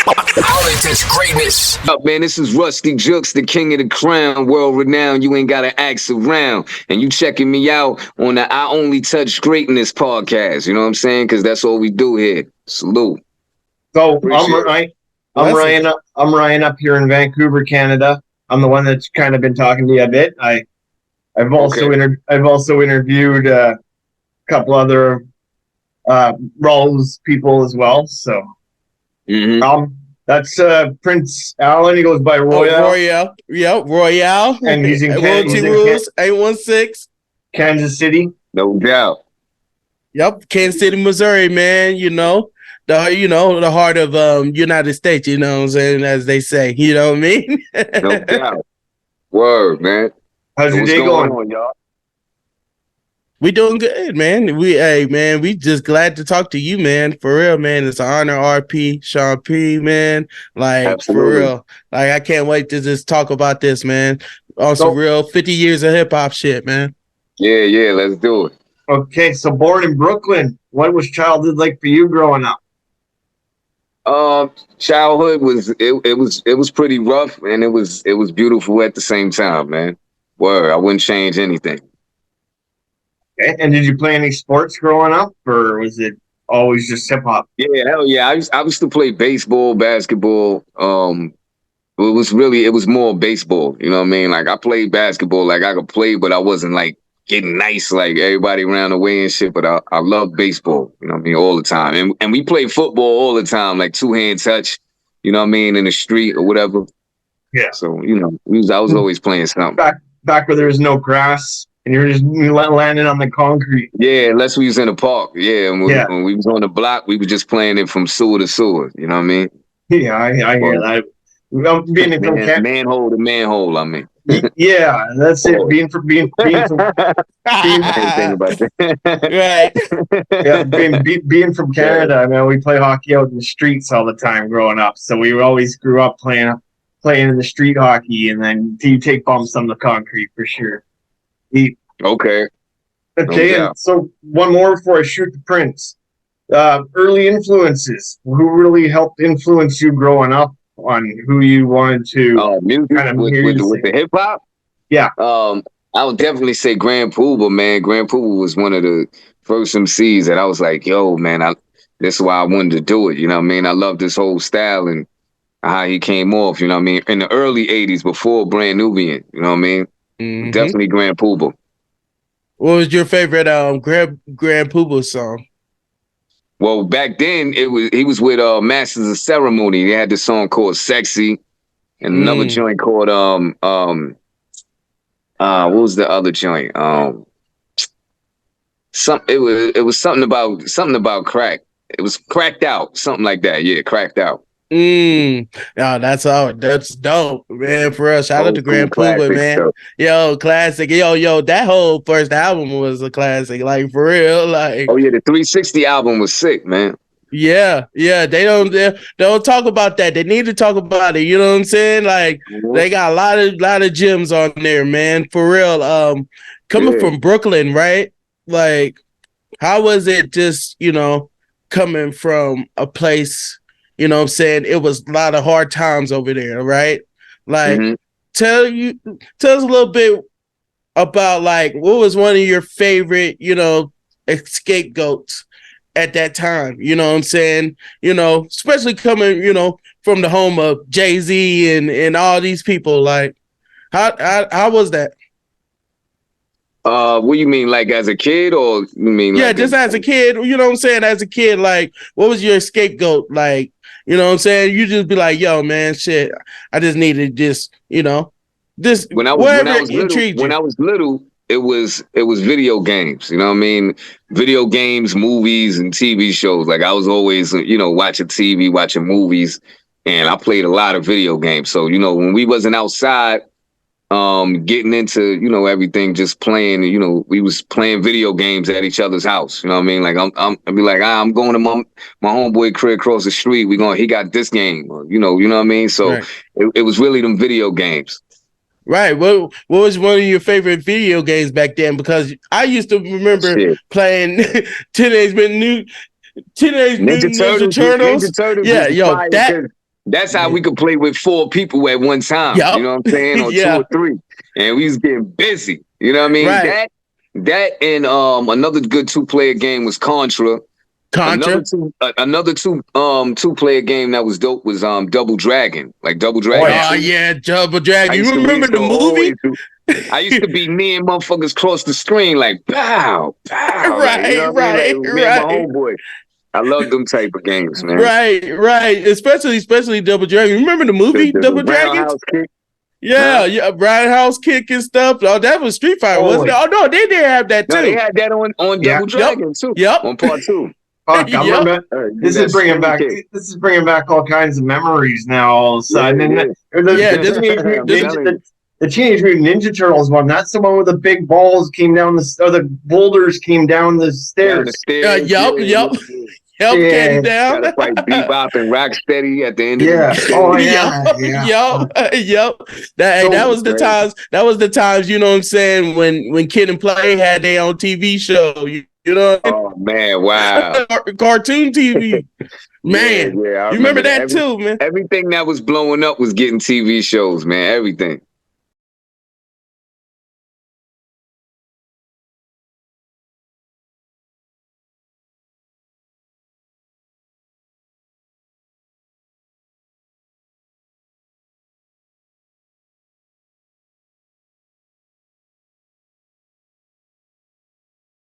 I only touch greatness. Up, man, this is Ruste Juxx, the king of the crown, world renowned. You ain't gotta ask around. And you checking me out on the I Only Touch Greatness podcast. You know what I'm saying? Because that's all we do here. Salute. So I'm Ryan up here in Vancouver, Canada. I'm the one that's kind of been talking to you a bit. I've also interviewed a couple other Rawls people as well. So that's Prince Allen. He goes by Royale. Royale. Yep, Royale. And he's in Royalty Rules 816. Kansas City. No doubt. Yep, Kansas City, Missouri, man. The heart of United States, you know what I'm saying, as they say. You know what I mean? No doubt. Word, man. How's your day going on, y'all? We doing good, man. We just glad to talk to you, man. For real, man. It's an honor, RP, Sean P, man. Like, absolutely. For real. Like, I can't wait to just talk about this, man. On some real 50 years of hip-hop shit, man. Yeah, let's do it. Okay, so born in Brooklyn. What was childhood like for you growing up? Childhood was pretty rough, and it was beautiful at the same time, man. Word, I wouldn't change anything. Okay. And did you play any sports growing up, or was it always just hip hop? Yeah, hell yeah. I used to play baseball, basketball. It was more baseball. You know what I mean? Like, I played basketball, like I could play, but I wasn't like getting nice like everybody around the way and shit. But I love baseball. You know what I mean? All the time, and we play football all the time, like 2-hand touch. You know what I mean? In the street or whatever. Yeah. So I was always playing something. Back where there was no grass. And you're just landing on the concrete. Yeah, unless we was in the park. Yeah, when we was on the block, we were just playing it from sewer to sewer. You know what I mean? Yeah, I hear that. Being from manhole to manhole. I mean. Yeah, that's it. Being from right. Yeah, being from Canada. I mean, we play hockey out in the streets all the time growing up. So we always grew up playing in the street hockey, and then you take bumps on the concrete for sure. Okay. And so one more before I shoot the Prince. Early influences. Who really helped influence you growing up on who you wanted to music kind of with the hip hop? Yeah. I would definitely say Grand Poobah, man. Grand Poobah was one of the first MCs that I was like, yo, man, this is why I wanted to do it. You know what I mean? I love this whole style and how he came off, you know what I mean? In the early 80s, before Brand Nubian, you know what I mean? Mm-hmm. Definitely Grand Poobah. What was your favorite Grand Poobah song? Well, back then he was with Masters of Ceremony. They had this song called "Sexy," and another joint called what was the other joint? It was something about crack. It was Cracked Out, something like that. Yeah, Cracked Out. That's dope, man. For us, shout out to Grand Poobah, man. Stuff. Yo, classic. Yo, that whole first album was a classic, like for real. Like, oh yeah, the 360 album was sick, man. Yeah. They don't talk about that. They need to talk about it. You know what I'm saying? Like, they got a lot of gems on there, man. For real. Coming from Brooklyn, right? Like, how was it just, coming from a place, you know what I'm saying? It was a lot of hard times over there, right? Like, tell us a little bit about, like, what was one of your favorite, scapegoats at that time? You know what I'm saying? Especially coming, from the home of Jay-Z and all these people. Like, how was that? What do you mean, like as a kid, or you mean? Yeah, like just as a kid. You know what I'm saying? As a kid, like, what was your scapegoat? Like, you know what I'm saying? You just be like, yo, man, shit, I just needed this, this. When I was little, it was video games. You know what I mean? Video games, movies, and TV shows. Like, I was always, watching TV, watching movies, and I played a lot of video games. So, when we wasn't outside, getting into, everything, just playing, we was playing video games at each other's house. You know what I mean? Like, I'd be like, I'm going to my homeboy crib across the street. He got this game, you know what I mean? So right. it was really them video games. Right. What was one of your favorite video games back then? Because I used to remember playing Teenage Mutant Ninja Turtles. Yeah, yo, That's how we could play with 4 people at one time. Yep. You know what I'm saying? Or 2 or 3. And we was getting busy. You know what I mean? Right. That and another good 2-player game was Contra. Another two-player game that was dope was Double Dragon. Like Double Dragon. Oh yeah, Double Dragon. You remember the movie? I used to be near motherfuckers cross the screen like pow, pow. Right, like, you know right, I mean? Like, right. My homeboy. I love them type of games, man. Right. Especially Double Dragon. Remember the movie Double Dragon? Yeah, Brian House Kick and stuff. Oh, that was Street Fighter, wasn't it? Oh no, they did have that too. No, they had that on Double Dragon too. Yep. On part 2. Fuck, this is bringing back all kinds of memories now. All of a sudden, the Teenage Mutant Ninja Turtles one. That's the one where the big balls came down the boulders came down the stairs. Came down. Gotta fight Bebop and Rocksteady at the end. That was the times. That was the times. You know what I'm saying? When Kid and Play had their own TV show. You know. Oh man! Wow. Cartoon TV. Man, yeah, you remember that too, man. Everything that was blowing up was getting TV shows, man. Everything.